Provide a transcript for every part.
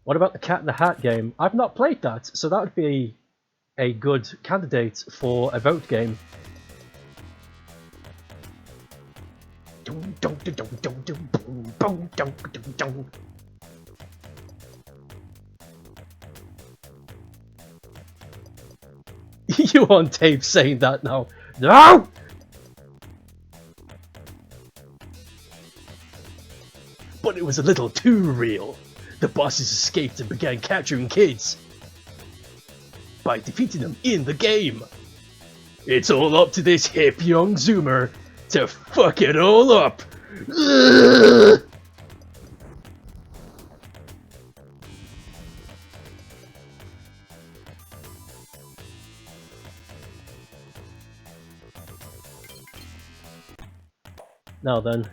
What about the Cat in the Hat game? I've not played that, so that would be a good candidate for a vote game. You on tape saying that now? No! But it was a little too real. The bosses escaped and began capturing kids by defeating them in the game. It's all up to this hip young zoomer to fuck it all up. Ugh. Now then.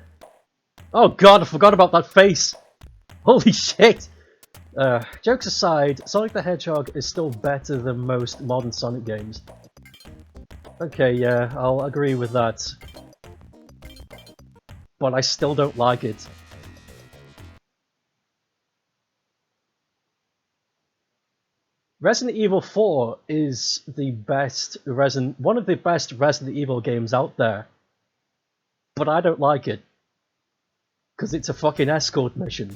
Oh god, I forgot about that face! Holy shit! Jokes aside, Sonic the Hedgehog is still better than most modern Sonic games. Okay, yeah, I'll agree with that. But I still don't like it. Resident Evil 4 is the best one of the best Resident Evil games out there. But I don't like it. Because it's a fucking escort mission.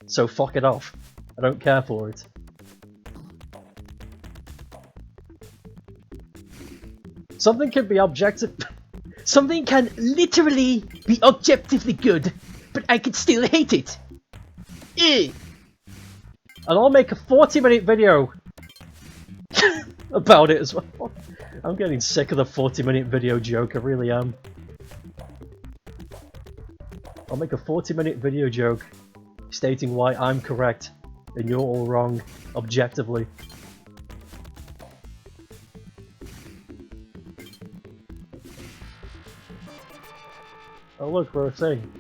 So fuck it off. I don't care for it. Something can be Something can literally be objectively good, but I can still hate it. And I'll make a 40-minute video about it as well. I'm getting sick of the 40-minute video joke, I really am. I'll make a 40-minute video joke stating why I'm correct and you're all wrong, objectively. Oh look, we're a thing.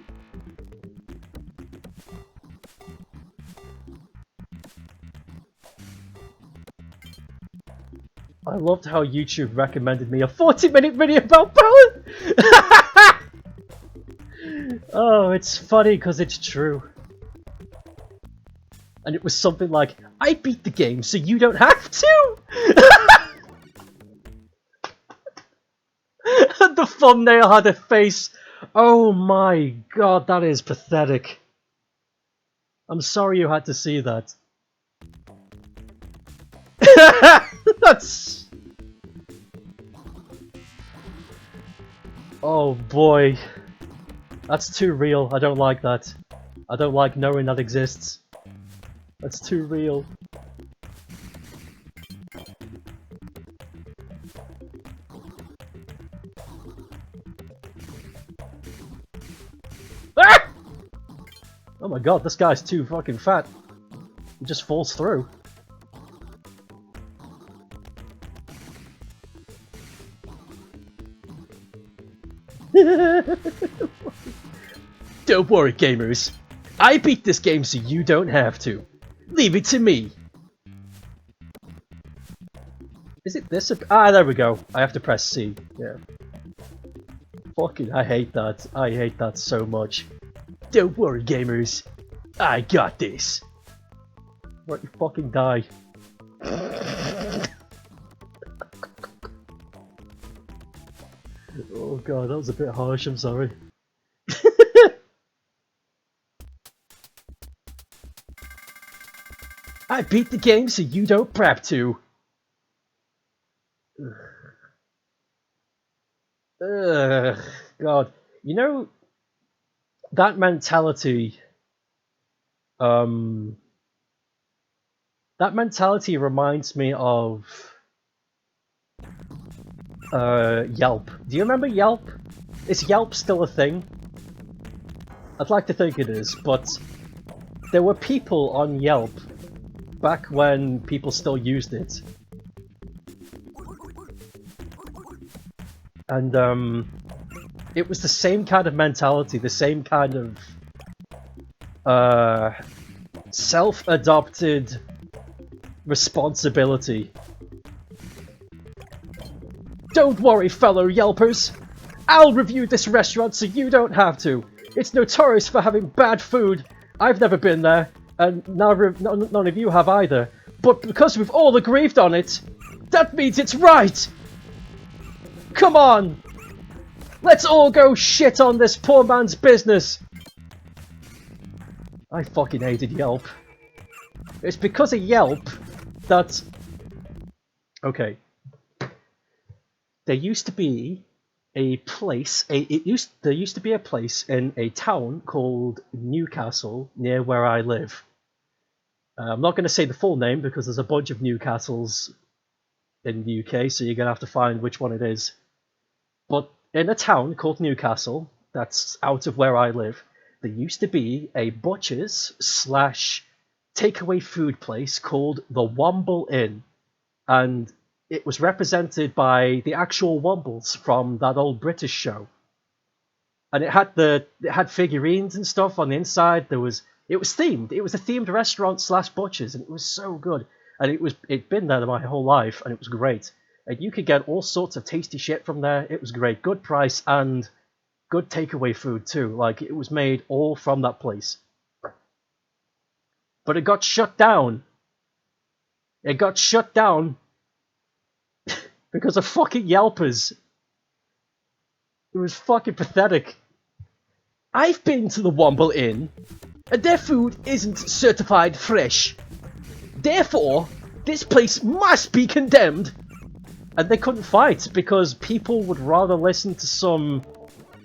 I loved how YouTube recommended me a 40-minute video about Power! Oh, it's funny because it's true. And it was something like, I beat the game so you don't have to! The thumbnail had a face. Oh my god, that is pathetic. I'm sorry you had to see that. That's... Oh boy. That's too real. I don't like that. I don't like knowing that exists. That's too real. Ah! Oh my god, this guy's too fucking fat. He just falls through. Don't worry, gamers. I beat this game so you don't have to. Leave it to me. Is it this? Ah, there we go. I have to press C. Yeah. Fucking, I hate that. I hate that so much. Don't worry, gamers. I got this. What, you fucking die. Oh god, that was a bit harsh, I'm sorry. I beat the game so you don't prep to. Ugh, god. You know, that mentality, that mentality reminds me of Yelp. Do you remember Yelp? Is Yelp still a thing? I'd like to think it is, but there were people on Yelp back when people still used it. And it was the same kind of mentality, the same kind of self-adopted responsibility. Don't worry, fellow Yelpers! I'll review this restaurant so you don't have to. It's notorious for having bad food. I've never been there, and none of you have either. But because we've all agreed on it, that means it's right! Come on! Let's all go shit on this poor man's business! I fucking hated Yelp. It's because of Yelp that... Okay. There used to be a place, there used to be a place in a town called Newcastle near where I live. I'm not going to say the full name because there's a bunch of Newcastles in the UK, so you're going to have to find which one it is. But in a town called Newcastle, that's out of where I live, there used to be a butcher's / takeaway food place called the Womble Inn. And it was represented by the actual Wombles from that old British show. And it had figurines and stuff on the inside. It was themed. It was a themed restaurant / butcher's, and it was so good. And it'd been there my whole life, and it was great. And you could get all sorts of tasty shit from there. It was great, good price and good takeaway food too. Like, it was made all from that place. But it got shut down. It got shut down because of fucking Yelpers. It was fucking pathetic. I've been to the Womble Inn, and their food isn't certified fresh. Therefore, this place must be condemned. And they couldn't fight because people would rather listen to some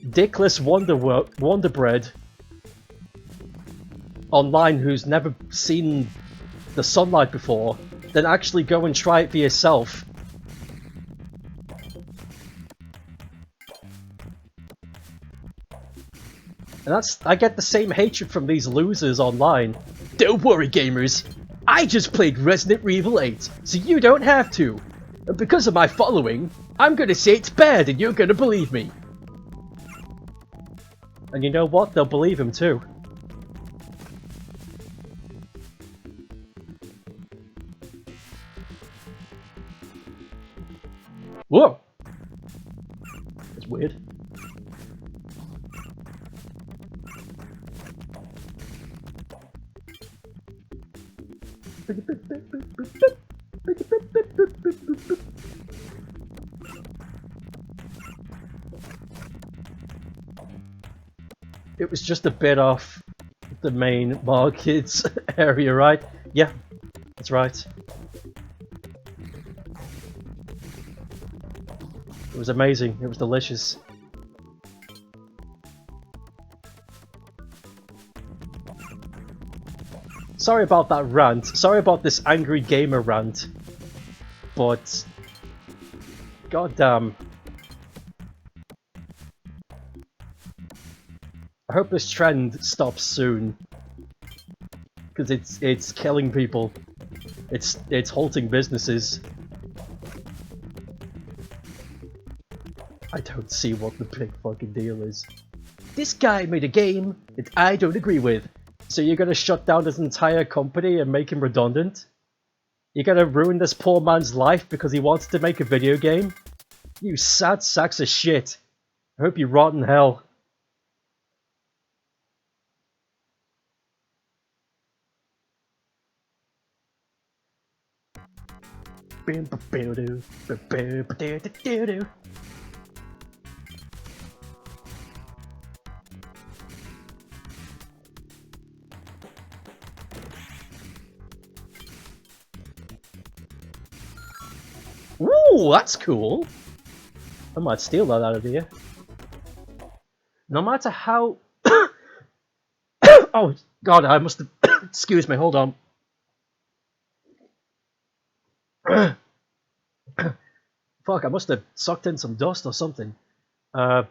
dickless Wonder Bread online who's never seen the sunlight before than actually go and try it for yourself. And I get the same hatred from these losers online. Don't worry, gamers. I just played Resident Evil 8, so you don't have to. And because of my following, I'm gonna say it's bad and you're gonna believe me. And you know what? They'll believe him too. Whoa! That's weird. It was just a bit off the main markets area, right? Yeah, that's right. It was amazing. It was delicious. Sorry about that rant. Sorry about this angry gamer rant. But... goddamn. I hope this trend stops soon. Because it's killing people. It's halting businesses. I don't see what the big fucking deal is. This guy made a game that I don't agree with. So you're gonna shut down his entire company and make him redundant? You're gonna ruin this poor man's life because he wants to make a video game? You sad sacks of shit. I hope you rot in hell. Ooh, that's cool. I might steal that out of here. No matter how... oh, God, I must have... excuse me, hold on. Fuck, I must have sucked in some dust or something. No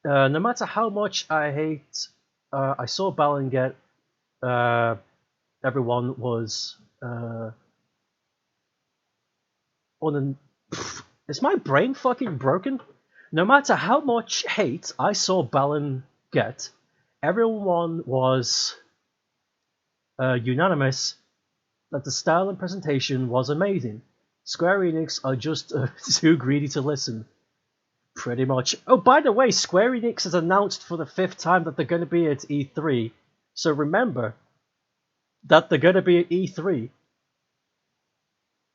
matter how much I hate... I saw Balin get... everyone was... is my brain fucking broken? No matter how much hate I saw Balin get, everyone was unanimous that the style and presentation was amazing. Square Enix are just too greedy to listen. Pretty much. Oh, by the way, Square Enix has announced for the 5th time that they're going to be at E3. So remember that they're gonna be at E3.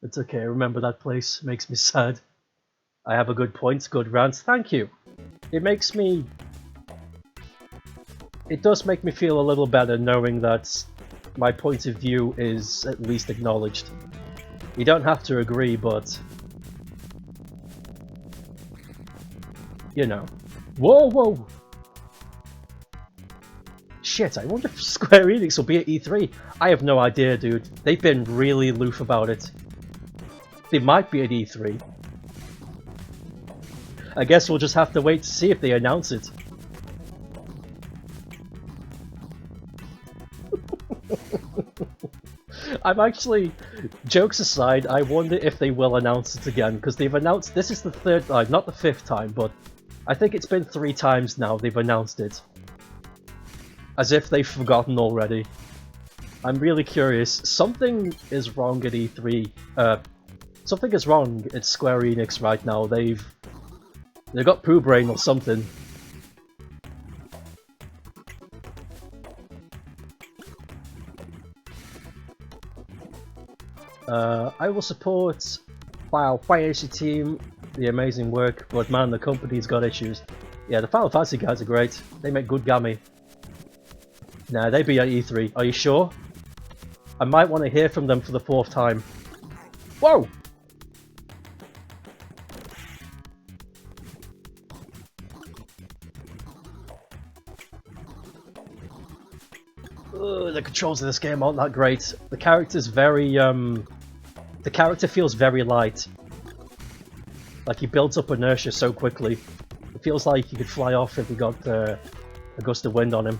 It's okay, remember that place. Makes me sad. I have a good point, good rant, thank you. It makes me... It does make me feel a little better knowing that my point of view is at least acknowledged. You don't have to agree, but... You know. Whoa, whoa! Shit, I wonder if Square Enix will be at E3. I have no idea, dude. They've been really aloof about it. They might be at E3. I guess we'll just have to wait to see if they announce it. I'm actually, jokes aside, I wonder if they will announce it again, because they've announced, this is the third, not the fifth time, but I think it's been 3 times now they've announced it. As if they've forgotten already. I'm really curious. Something is wrong at E3. Something is wrong at Square Enix right now. They've got poo brain or something. I will support Final Fantasy team, the amazing work, but man, the company's got issues. Yeah, the Final Fantasy guys are great. They make good gammy. Nah, they be at E3. Are you sure? I might want to hear from them for the 4th time. Whoa! Ugh, the controls of this game aren't that great. The character's very, the character feels very light. Like, he builds up inertia so quickly. It feels like he could fly off if he got a gust of wind on him.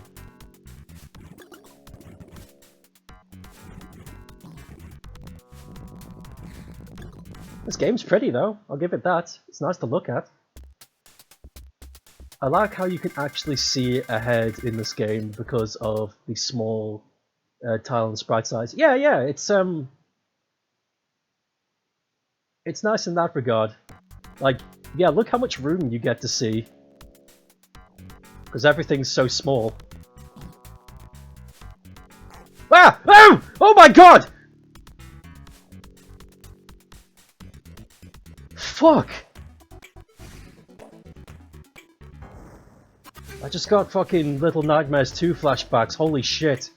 This game's pretty though, I'll give it that. It's nice to look at. I like how you can actually see ahead in this game because of the small tile and sprite size. Yeah, it's nice in that regard. Like, yeah, look how much room you get to see. Because everything's so small. Ah! Oh! Oh my god! Fuck! I just got fucking Little Nightmares 2 flashbacks, holy shit.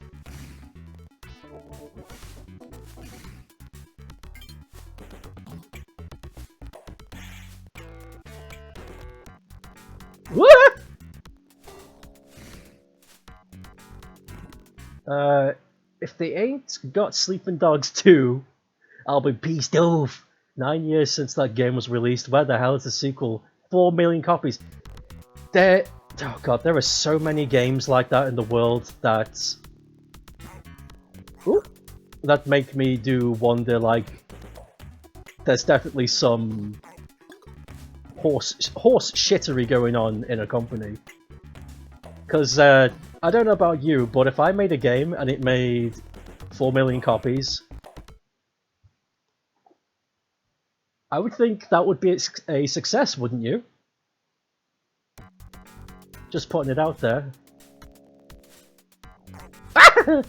What? If they ain't got Sleeping Dogs 2, I'll be pissed off. 9 years since that game was released, where the hell is the sequel? 4 million copies. Oh god, there are so many games like that in the world that... Ooh, that make me do wonder, like... There's definitely some... horse shittery going on in a company. Because, I don't know about you, but if I made a game and it made 4 million copies... I would think that would be a success, wouldn't you? Just putting it out there. Ah!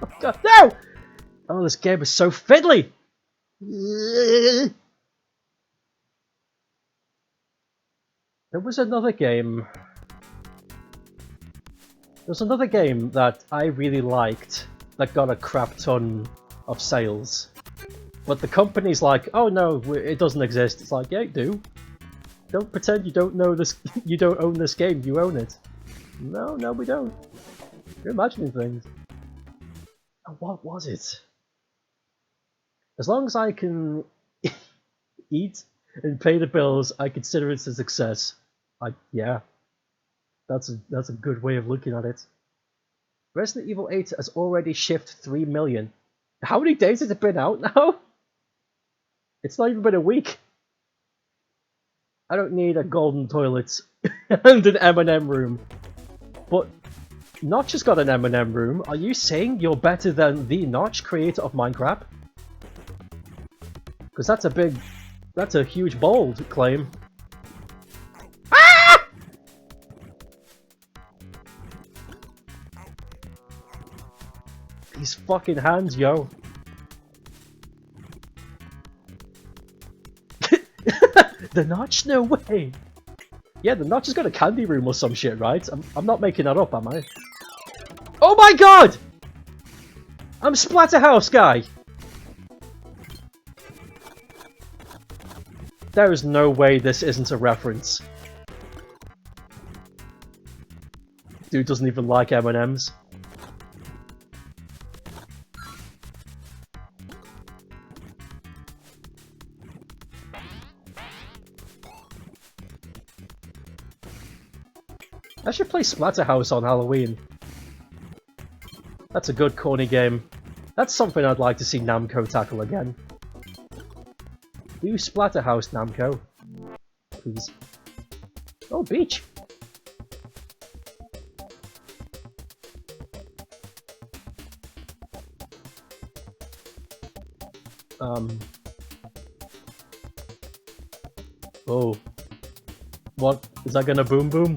Oh god, no! Oh, this game is so fiddly! There was another game... There was another game that I really liked that got a crap ton of sales. But the company's like, oh no, it doesn't exist. It's like, yeah, you do. Don't pretend you don't know this, you don't own this game, you own it. No, we don't. You're imagining things. Oh, what was it? As long as I can eat and pay the bills, I consider it a success. Yeah. That's a good way of looking at it. Resident Evil 8 has already shipped 3 million. How many days has it been out now? It's not even been a week. I don't need a golden toilet and an M&M room. But Notch has got an M&M room. Are you saying you're better than the Notch, creator of Minecraft? Because that's a huge bold claim. Ah! These fucking hands, yo. The Notch? No way! Yeah, the Notch has got a candy room or some shit, right? I'm not making that up, am I? Oh my god! I'm Splatterhouse guy! There is no way this isn't a reference. Dude doesn't even like M&Ms. I should play Splatterhouse on Halloween. That's a good corny game. That's something I'd like to see Namco tackle again. Do Splatterhouse, Namco. Please. Oh, beach! Oh. What? Is that gonna boom boom?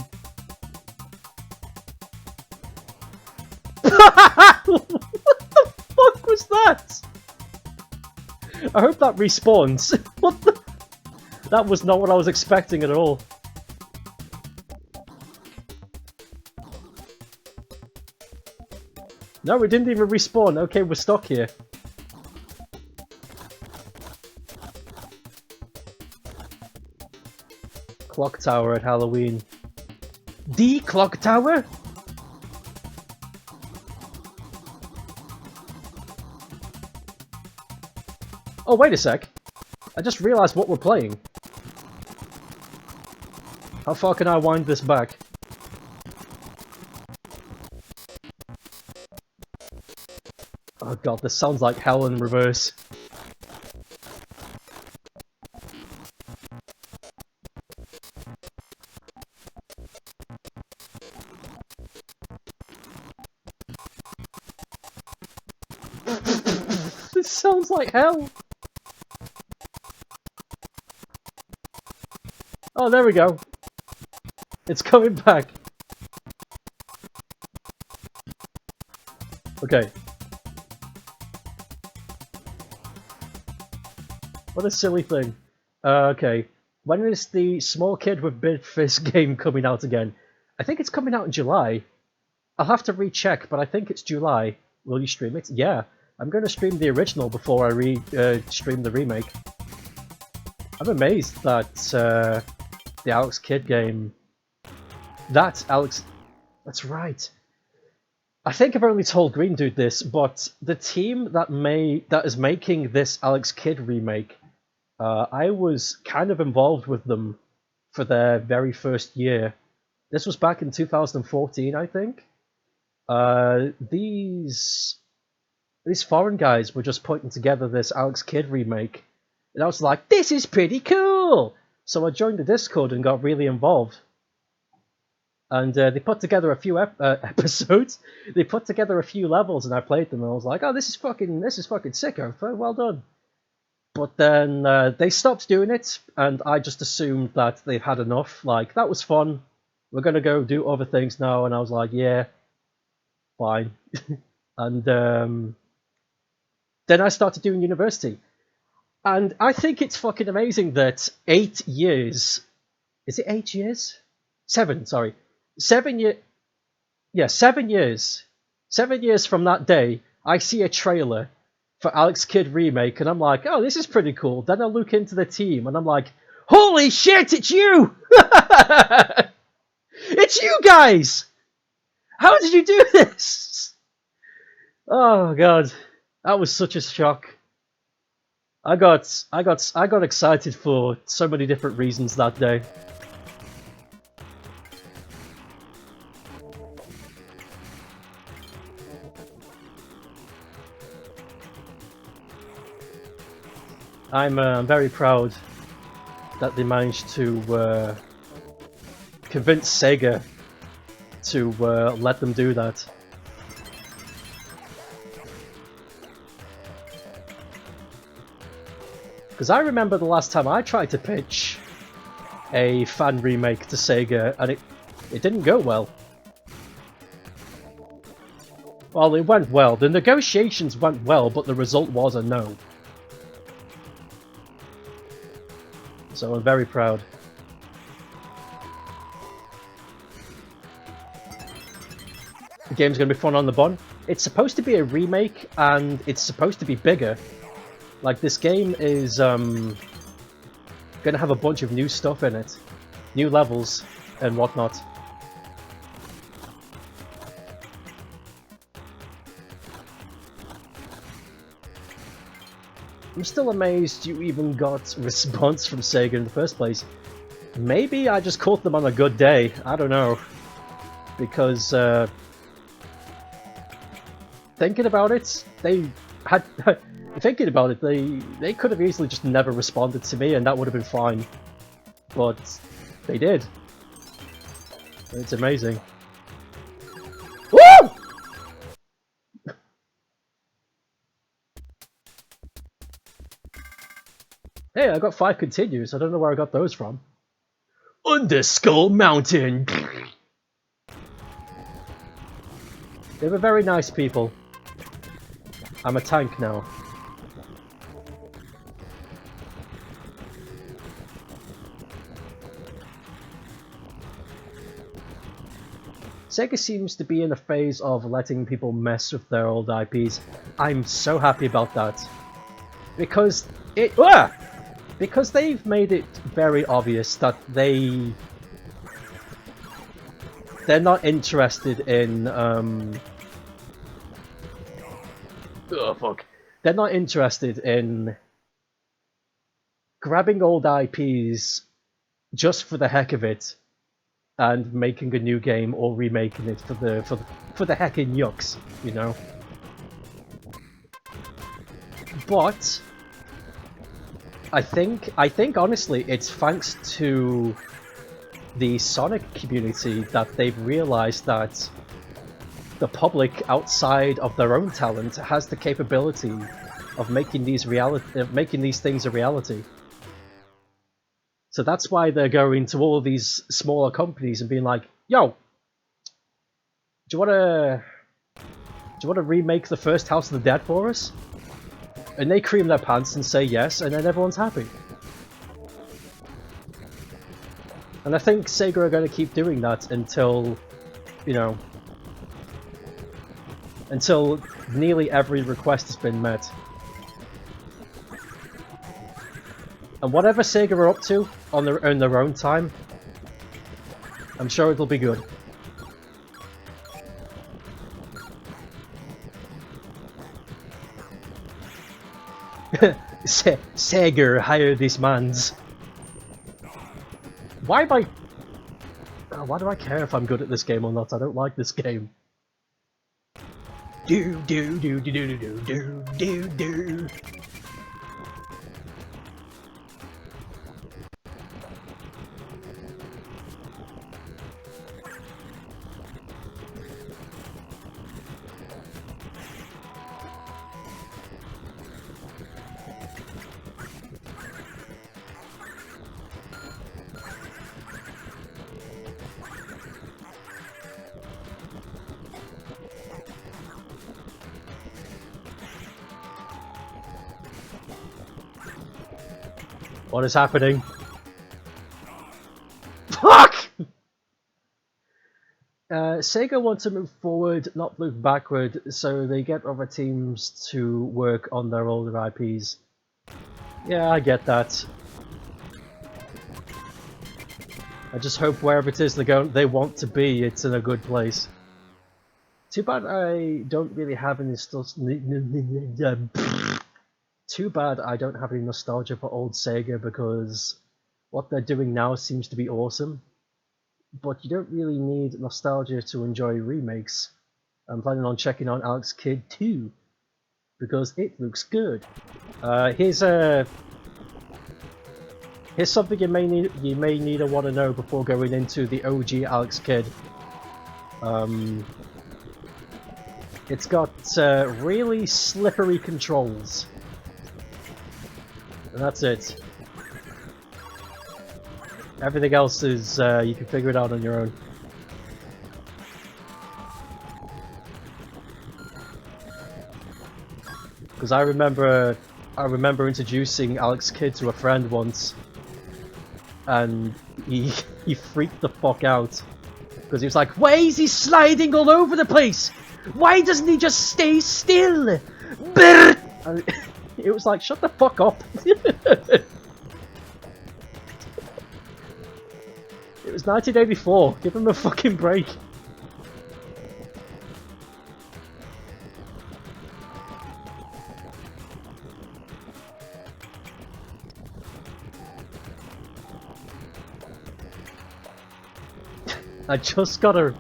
What the fuck was that? I hope that respawns. What the? That was not what I was expecting at all. No, it didn't even respawn. Okay, we're stuck here. Clock tower at Halloween. The clock tower? Oh, wait a sec. I just realized what we're playing. How far can I wind this back? Oh god, this sounds like hell in reverse. This sounds like hell! Oh, there we go. It's coming back. Okay. What a silly thing. Okay. When is the Small Kid with Big Fist game coming out again? I think it's coming out in July. I'll have to recheck, but I think it's July. Will you stream it? Yeah. I'm going to stream the original before I stream the remake. I'm amazed that the Alex Kidd game... That's right. I think I've only told Green Dude this, but the team that is making this Alex Kidd remake, I was kind of involved with them for their very first year. This was back in 2014, I think. These foreign guys were just putting together this Alex Kidd remake, and I was like, this is pretty cool! So I joined the Discord and got really involved. And they put together a few episodes. They put together a few levels, and I played them. And I was like, "Oh, this is fucking sick! Well done." But then they stopped doing it, and I just assumed that they've had enough. Like, that was fun. We're gonna go do other things now. And I was like, "Yeah, fine." And then I started doing university, and I think it's fucking amazing that 8 years. Is it 8 years? 7. Sorry. 7 years. Yeah, 7 years. 7 years from that day, I see a trailer for Alex Kidd remake, and I'm like, oh, this is pretty cool. Then I look into the team, and I'm like, holy shit, it's you! It's you guys! How did you do this? Oh god, that was such a shock. I got excited for so many different reasons that day. I'm very proud that they managed to convince Sega to let them do that. Because I remember the last time I tried to pitch a fan remake to Sega, and it didn't go well. Well, it went well. The negotiations went well, but the result was a no. So I'm very proud. The game's going to be fun on the bun. It's supposed to be a remake, and it's supposed to be bigger. Like, this game is going to have a bunch of new stuff in it. New levels and whatnot. I'm still amazed you even got a response from Sega in the first place. Maybe I just caught them on a good day. I don't know. Because, thinking about it, they had... thinking about it, they could have easily just never responded to me and that would have been fine. But they did. It's amazing. Woo! Hey, I got 5 continues. I don't know where I got those from. Under Skull Mountain! They were very nice people. I'm a tank now. Sega seems to be in a phase of letting people mess with their old IPs. I'm so happy about that. Because they've made it very obvious that they're not interested in they're not interested in grabbing old IPs just for the heck of it and making a new game or remaking it for the heckin' yucks, you know. But I think honestly it's thanks to the Sonic community that they've realized that the public outside of their own talent has the capability of making these things a reality. So that's why they're going to all of these smaller companies and being like, "Yo, do you wanna remake the first House of the Dead for us?" And they cream their pants and say yes, and then everyone's happy. And I think Sega are going to keep doing that until, you know, until nearly every request has been met. And whatever Sega are up to on their own time, I'm sure it'll be good. Sega, hire these mans. Why do I care if I'm good at this game or not? I don't like this game. Do do do do do do do do do. What is happening? Fuck! Sega want to move forward, not move backward, so they get other teams to work on their older IPs. Yeah, I get that. I just hope wherever it is they want to be, it's in a good place. Too bad I don't really have any Too bad I don't have any nostalgia for old Sega, because what they're doing now seems to be awesome. But you don't really need nostalgia to enjoy remakes. I'm planning on checking out Alex Kidd 2, because it looks good. Here's something you may need to want to know before going into the OG Alex Kidd. It's got really slippery controls. And that's it. Everything else is, you can figure it out on your own. Because I remember introducing Alex Kidd to a friend once, and he freaked the fuck out because he was like, "Why is he sliding all over the place? Why doesn't he just stay still?" And it was like, shut the fuck up. It was 1984. Give him a fucking break. I just got a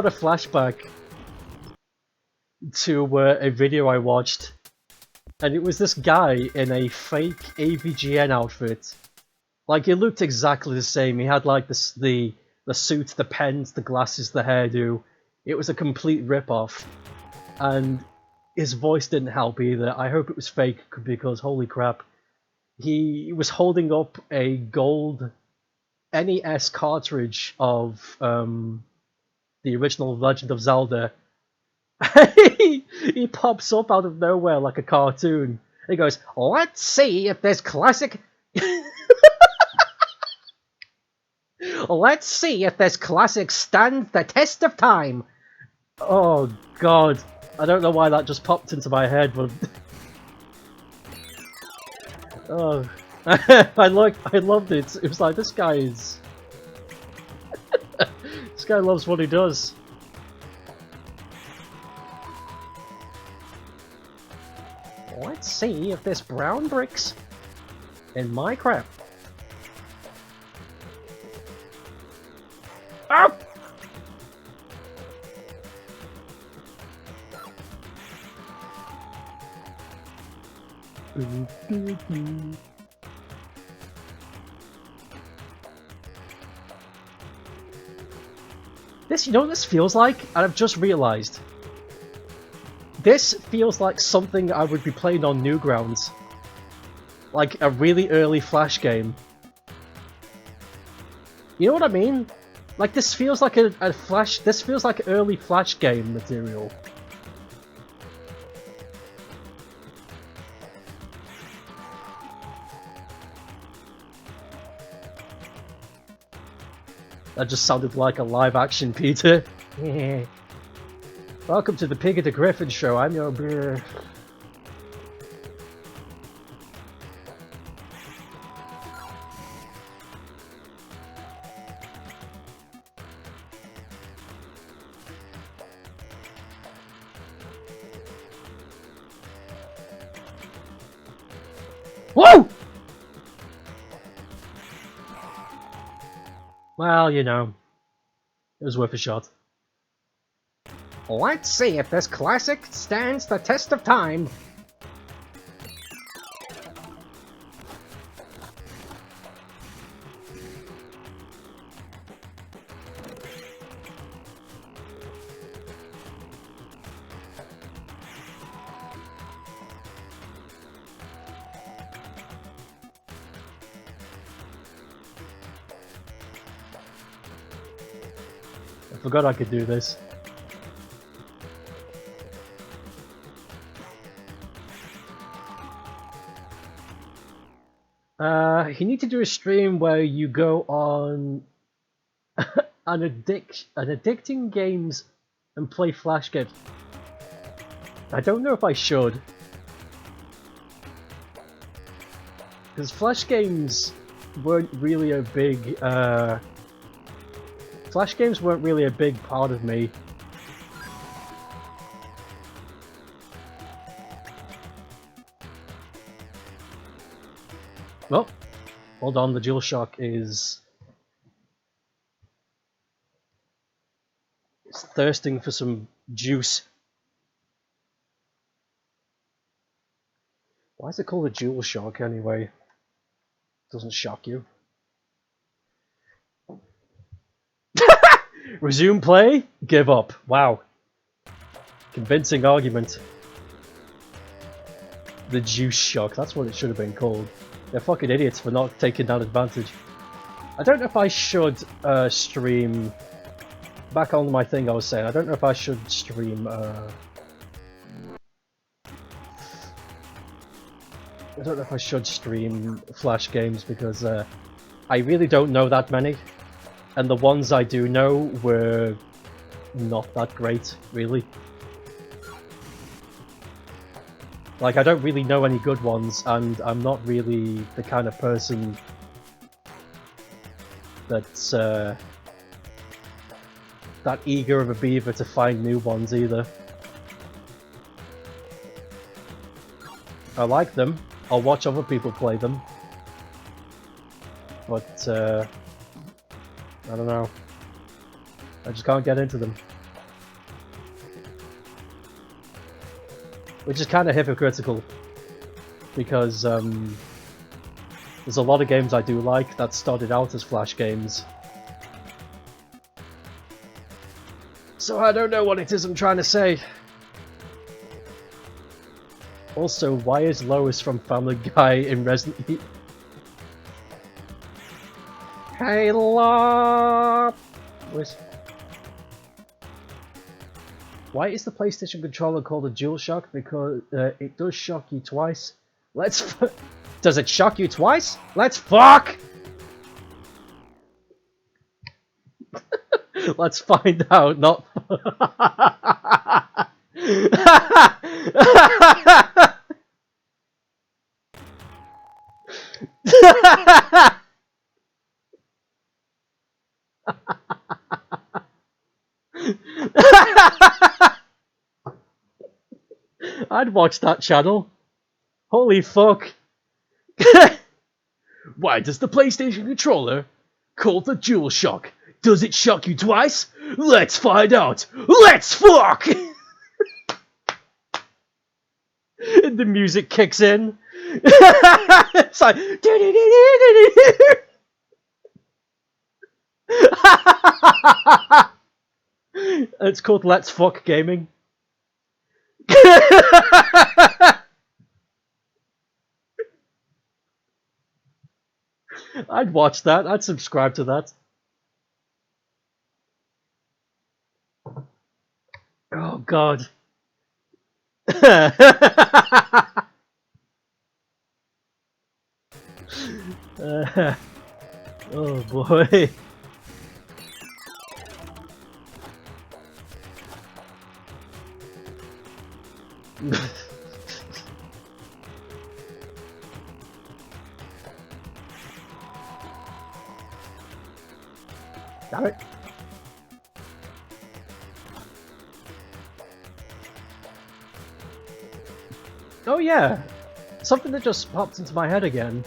flashback to a video I watched, and it was this guy in a fake AVGN outfit. Like, it looked exactly the same. He had like the suit, the pens, the glasses, the hairdo. It was a complete rip-off, and his voice didn't help either. I hope it was fake because holy crap, he was holding up a gold NES cartridge of the original Legend of Zelda. He pops up out of nowhere like a cartoon. He goes, "Let's see if this classic let's see if this classic stands the test of time." Oh god. I don't know why that just popped into my head, but oh. I loved it. It was like, this guy is this guy loves what he does. Let's see if this brown bricks in my crap. Ah! This, you know what this feels like? And I've just realised. This feels like something I would be playing on Newgrounds. Like a really early Flash game. You know what I mean? Like, this feels like a Flash... This feels like early Flash game material. That just sounded like a live-action Peter. Welcome to the Pig of the Griffin show, I'm your beer. Whoa! Well, you know, it was worth a shot. Let's see if this classic stands the test of time. I forgot I could do this. You need to do a stream where you go on addicting games and play Flash games. I don't know if I should. Because Flash games weren't really a big Flash games weren't really a big part of me. Well, hold on, the DualShock is thirsting for some juice. Why is it called a DualShock anyway? Doesn't shock you. Resume play? Give up. Wow. Convincing argument. The Juice Shock, that's what it should have been called. They're fucking idiots for not taking that advantage. I don't know if I should stream... Back on my thing I was saying, I don't know if I should stream I don't know if I should stream Flash games because I really don't know that many, and the ones I do know were not that great, really. Like, I don't really know any good ones, and I'm not really the kind of person that's that eager of a beaver to find new ones either. I like them. I'll watch other people play them. But, I don't know. I just can't get into them. Which is kind of hypocritical. Because, there's a lot of games I do like that started out as Flash games. So I don't know what it is I'm trying to say. Also, why is Lois from Family Guy in Resident Evil? Hey, Lois! Why is the PlayStation controller called a DualShock? Because it does shock you twice. Does it shock you twice? Let's fuck! Let's find out, not I'd watch that channel. Holy fuck. Why does the PlayStation controller called the DualShock? Does it shock you twice? Let's find out. Let's fuck! And the music kicks in. It's like it's called Let's Fuck Gaming. I'd watch that. I'd subscribe to that. Oh god. Oh boy. Damn it. Oh yeah, something that just popped into my head again.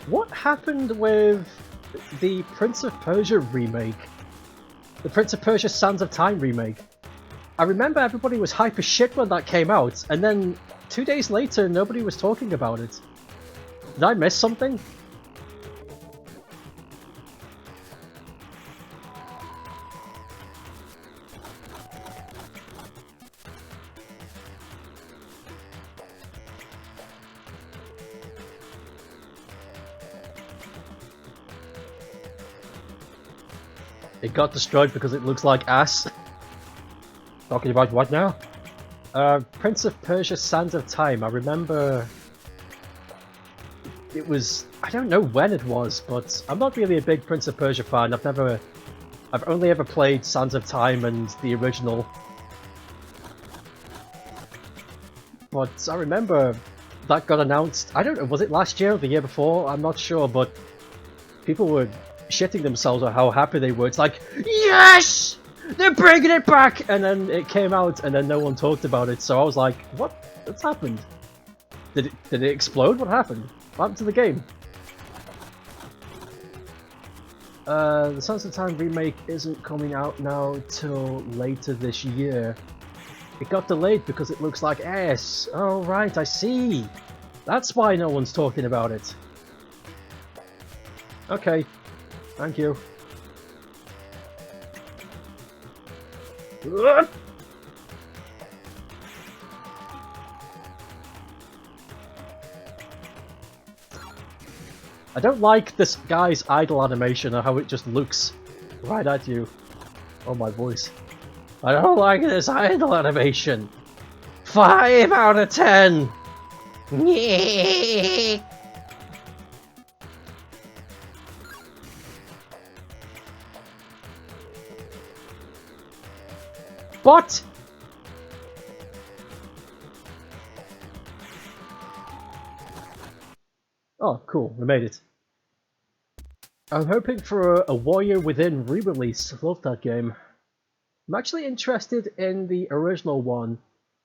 What happened with the Prince of Persia remake? The Prince of Persia Sands of Time remake? I remember everybody was hype as shit when that came out, and then 2 days later nobody was talking about it. Did I miss something? It got destroyed because it looks like ass. Talking about what now? Prince of Persia Sands of Time. I remember it was, I don't know when it was, but I'm not really a big Prince of Persia fan. I've only ever played Sands of Time and the original. But I remember that got announced, I don't know, was it last year or the year before? I'm not sure, but people were shitting themselves at how happy they were. It's like, yes! They're bringing it back! And then it came out and then no one talked about it, so I was like, what's happened? Did it explode? What happened? What happened to the game? The Sands of Time remake isn't coming out now till later this year. It got delayed because it looks like ass. Oh right, I see. That's why no one's talking about it. Okay. Thank you. I don't like this guy's idle animation or how it just looks right at you. Oh, my voice. I don't like this idle animation. 5 out of 10. What? Oh, cool, we made it. I'm hoping for a Warrior Within re-release. I love that game. I'm actually interested in the original one.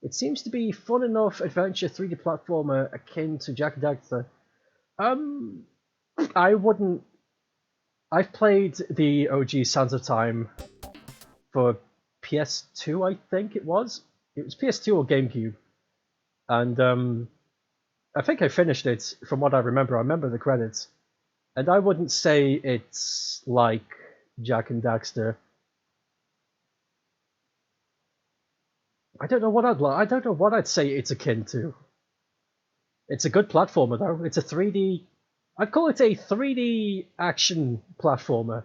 It seems to be fun enough adventure 3D platformer akin to Jak and Daxter. I wouldn't... I've played the OG Sands of Time for PS2, I think it was. It was PS2 or GameCube. And I think I finished it from what I remember. I remember the credits. And I wouldn't say it's like Jak and Daxter. I don't know what I'd say it's akin to. It's a good platformer though. It's a 3D. I'd call it a 3D action platformer.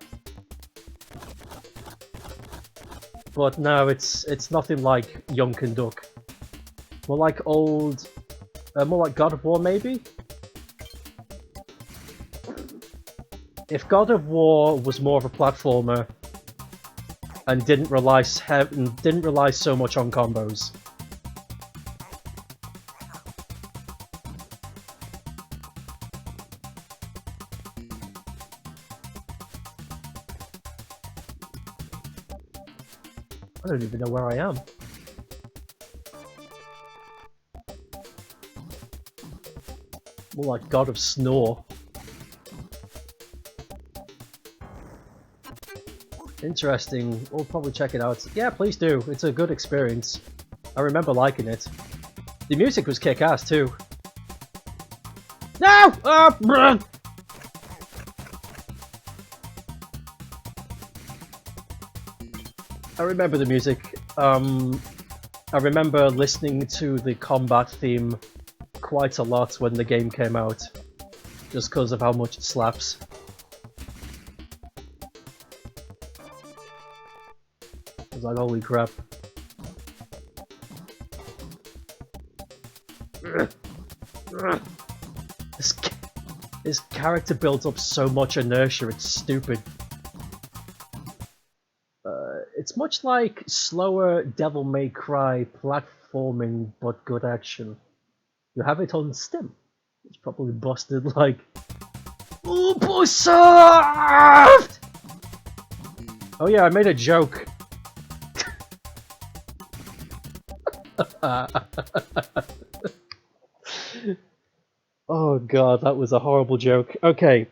But no, it's nothing like Yonk Duck. More like more like God of War maybe. If God of War was more of a platformer and didn't rely so much on combos. I don't even know where I am. More like God of Snore. Interesting. We'll probably check it out. Yeah, please do. It's a good experience. I remember liking it. The music was kick-ass too. No! Oh, I remember the music. I remember listening to the combat theme quite a lot when the game came out, just because of how much it slaps. I was like, holy crap. This character builds up so much inertia, it's stupid. It's much like slower Devil May Cry platforming, but good action. You have it on Steam. It's probably busted like... Ubisoft! Oh yeah, I made a joke. Oh god, that was a horrible joke. Okay.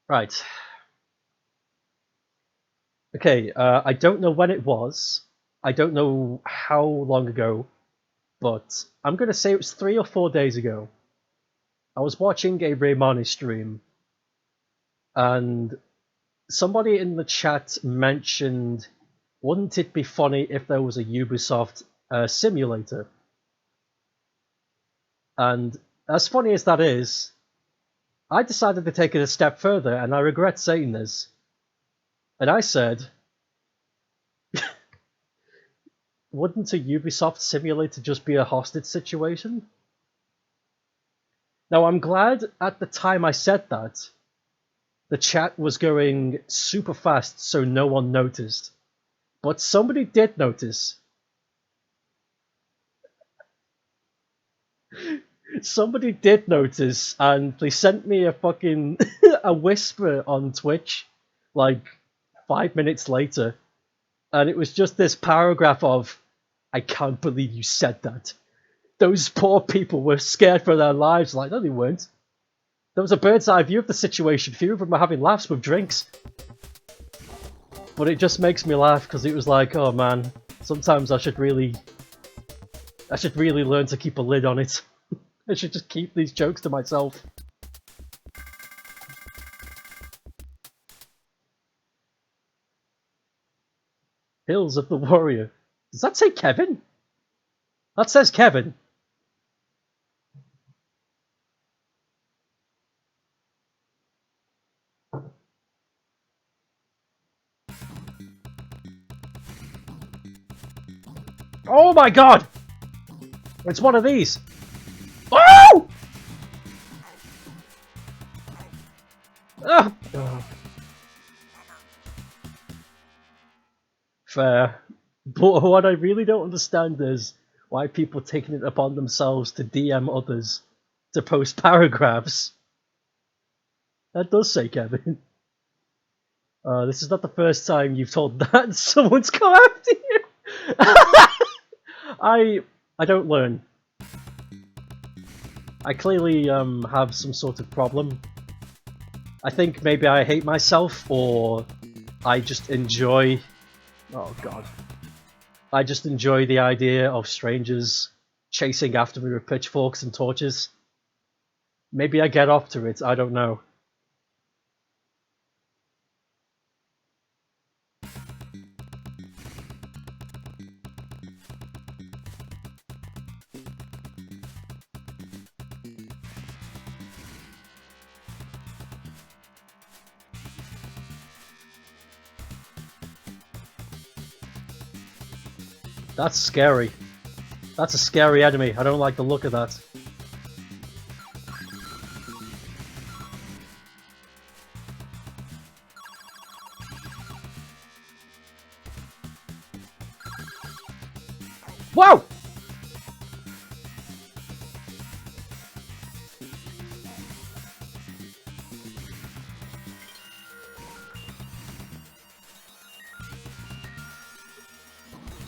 Right. Okay, I don't know when it was. I don't know how long ago. But I'm gonna say it was 3 or 4 days ago. I was watching a Raymani stream. And somebody in the chat mentioned, wouldn't it be funny if there was a Ubisoft simulator? And as funny as that is, I decided to take it a step further, and I regret saying this. And I said, wouldn't a Ubisoft simulator just be a hostage situation? Now, I'm glad at the time I said that, the chat was going super fast so no one noticed. But somebody did notice. Somebody did notice, and they sent me a fucking a whisper on Twitch like 5 minutes later, and it was just this paragraph of, I can't believe you said that. Those poor people were scared for their lives. Like, no, they weren't. There was a bird's eye view of the situation. Few of them were having laughs with drinks. But it just makes me laugh because it was like, oh man, sometimes I should really learn to keep a lid on it. I should just keep these jokes to myself. Hills of the Warrior. Does that say Kevin? That says Kevin. Oh my god! It's one of these! Oh! Ah! Fair. But what I really don't understand is why people taking it upon themselves to DM others to post paragraphs. That does say Kevin. This is not the first time you've told that someone's come after you. I don't learn. I clearly have some sort of problem. I think maybe I hate myself, or I just enjoy... Oh god. I just enjoy the idea of strangers chasing after me with pitchforks and torches. Maybe I get off to it, I don't know. That's scary. That's a scary enemy. I don't like the look of that. Whoa!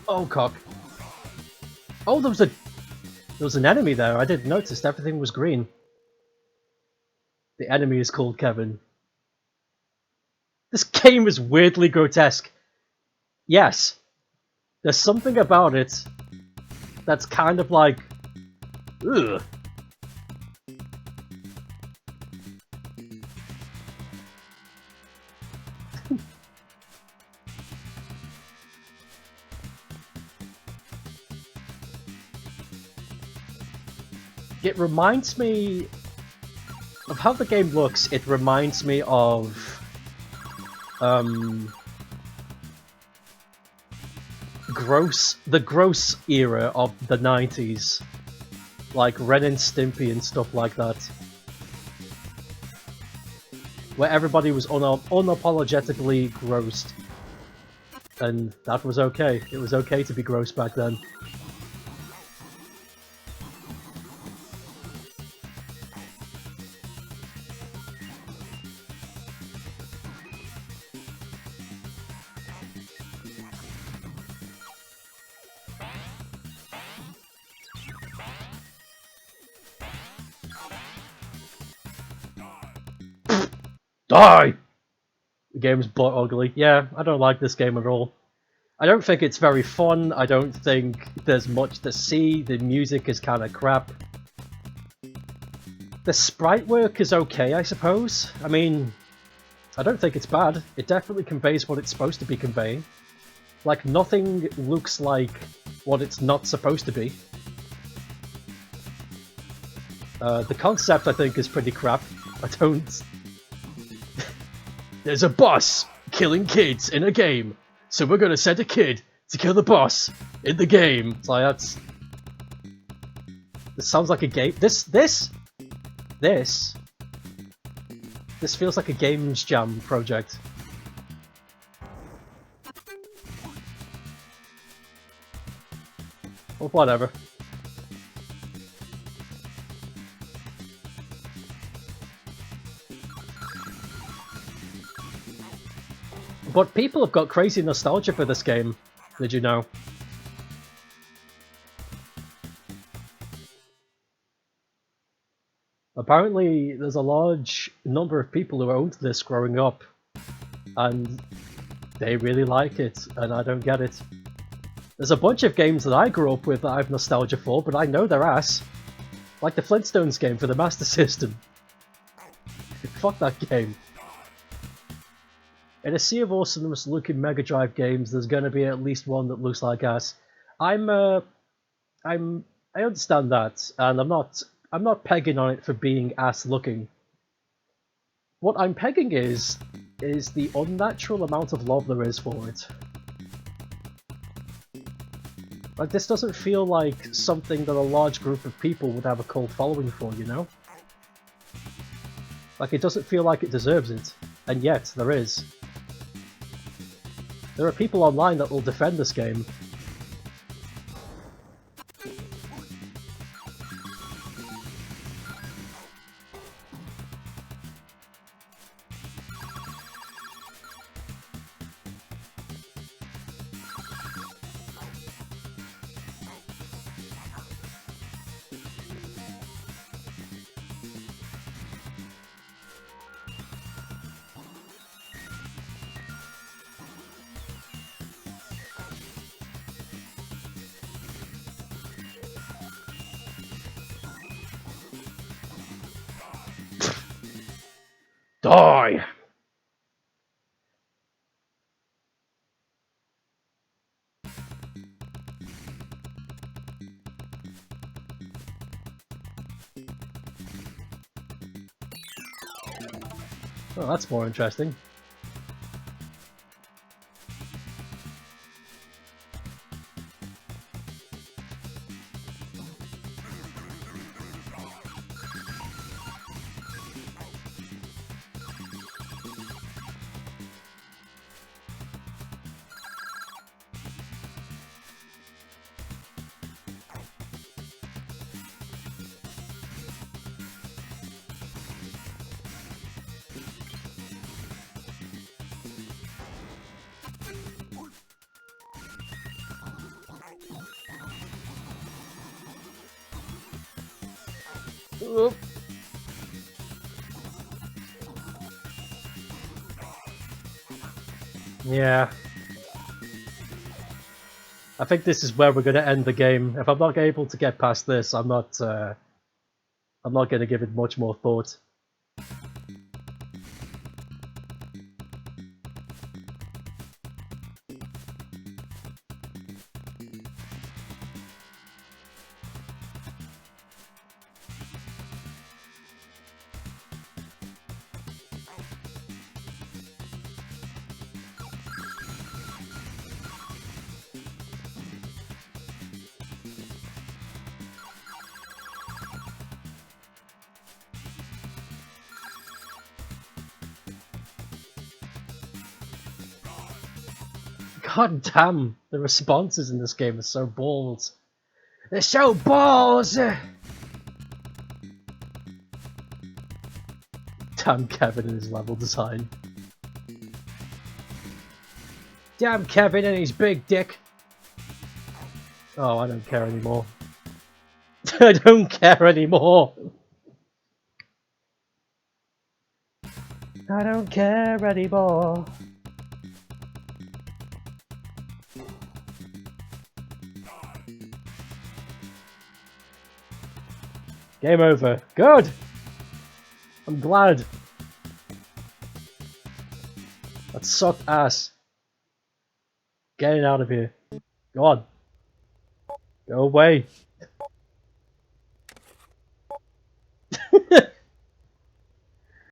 Oh, cock. Oh, there was an enemy there. I didn't notice. Everything was green. The enemy is called Kevin. This game is weirdly grotesque. Yes. There's something about it that's kind of like... Ugh. It reminds me of how the game looks. It reminds me of the gross era of the 90s, like Ren and Stimpy and stuff like that, where everybody was unapologetically grossed, and that was okay. It was okay to be gross back then. Die! The game's butt ugly. Yeah, I don't like this game at all. I don't think it's very fun. I don't think there's much to see. The music is kind of crap. The sprite work is okay, I suppose. I mean, I don't think it's bad. It definitely conveys what it's supposed to be conveying. Like, nothing looks like what it's not supposed to be. The concept, I think, is pretty crap. I don't... There's a boss killing kids in a game, so we're gonna send a kid to kill the boss in the game. It's like, that's... This sounds like a game... This feels like a Games Jam project. Or whatever. But people have got crazy nostalgia for this game, did you know? Apparently, there's a large number of people who owned this growing up, and they really like it, and I don't get it. There's a bunch of games that I grew up with that I have nostalgia for, but I know their ass. Like the Flintstones game for the Master System. Fuck that game. In a sea of awesomeness looking Mega Drive games, there's gonna be at least one that looks like ass. I understand that, and I'm not pegging on it for being ass looking. What I'm pegging is the unnatural amount of love there is for it. Like, this doesn't feel like something that a large group of people would have a cult following for, you know? Like, it doesn't feel like it deserves it, and yet there is. There are people online that will defend this game. Die! Oh, that's more interesting. Oop. Yeah. I think this is where we're going to end the game. If I'm not able to get past this, I'm not going to give it much more thought. God damn, the responses in this game are so bold. They're so balls! Damn Kevin and his level design. Damn Kevin and his big dick. Oh, I don't care anymore. I don't care anymore. I don't care anymore. Game over. Good! I'm glad. That sucked ass. Getting out of here. Go on. Go away.